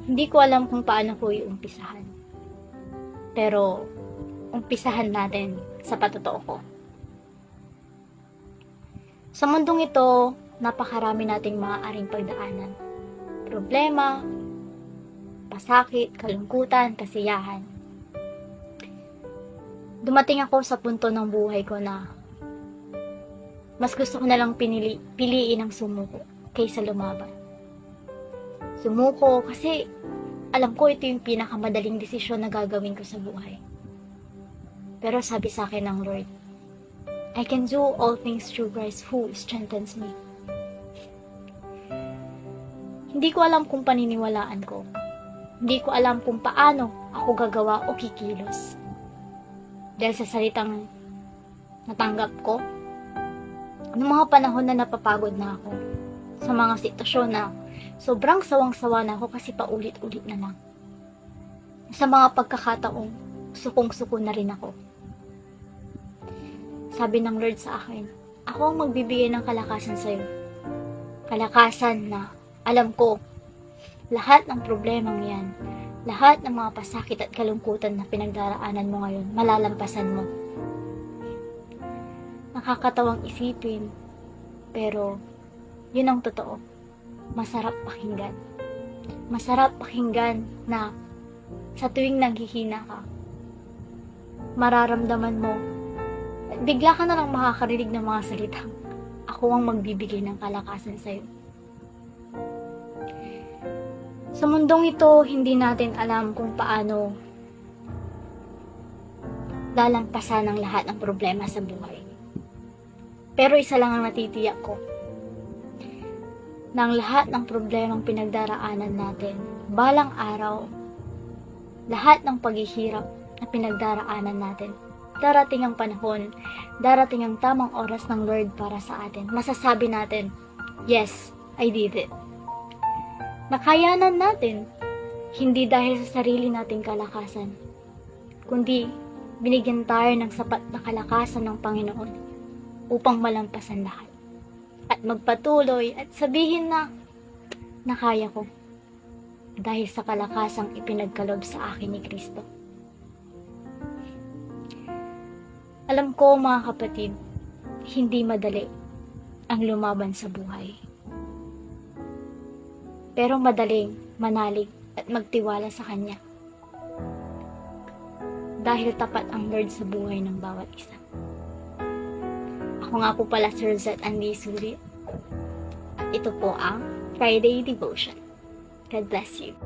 Hindi ko alam kung paano ko iumpisahan. Pero, umpisahan natin sa patotoo ko. Sa mundong ito, napakarami nating maaaring pagdaanan. Problema, pasakit, kalungkutan, kasiyahan. Dumating ako sa punto ng buhay ko na mas gusto ko na lang piliin ang sumuko kaysa lumaban. Sumuko kasi alam ko ito yung pinakamadaling desisyon na gagawin ko sa buhay. Pero sabi sa akin ng Lord, I can do all things through Christ who strengthens me. Hindi ko alam kung paniniwalaan ko. Hindi ko alam kung paano ako gagawa o kikilos. Dahil sa salitang natanggap ko, noong mga panahon na napapagod na ako, sa mga sitwasyon na sobrang sawang-sawa na ako kasi paulit-ulit na lang. Sa mga pagkakataong sukong-suko na rin ako. Sabi ng Lord sa akin, ako ang magbibigay ng kalakasan sa'yo. Kalakasan na alam ko, lahat ng problemang yan, lahat ng mga pasakit at kalungkutan na pinagdaraanan mo ngayon, malalampasan mo. Nakakatawang isipin, pero yun ang totoo. Masarap pakinggan. Masarap pakinggan na sa tuwing naghihina ka, mararamdaman mo, at bigla ka na lang makakarinig ng mga salitang, ako ang magbibigay ng kalakasan sa'yo. Sa mundong ito, hindi natin alam kung paano lalampasan ang lahat ng problema sa buhay. Pero isa lang ang natitiyak ko, ng lahat ng problemang pinagdaraanan natin, balang araw, lahat ng paghihirap na pinagdaraanan natin, darating ang panahon, darating ang tamang oras ng Lord para sa atin. Masasabi natin, yes, I did it. Nakayanan natin, hindi dahil sa sarili nating kalakasan, kundi binigyan tayo ng sapat na kalakasan ng Panginoon upang malampasan lahat. At magpatuloy at sabihin na kaya ko dahil sa kalakasang ipinagkaloob sa akin ni Kristo. Alam ko mga kapatid, hindi madali ang lumaban sa buhay. Pero madaling manalig at magtiwala sa Kanya. Dahil tapat ang Lord sa buhay ng bawat isa. Ako nga po pala si Rosette Andy Suri. At ito po ang Friday Devotion. God bless you.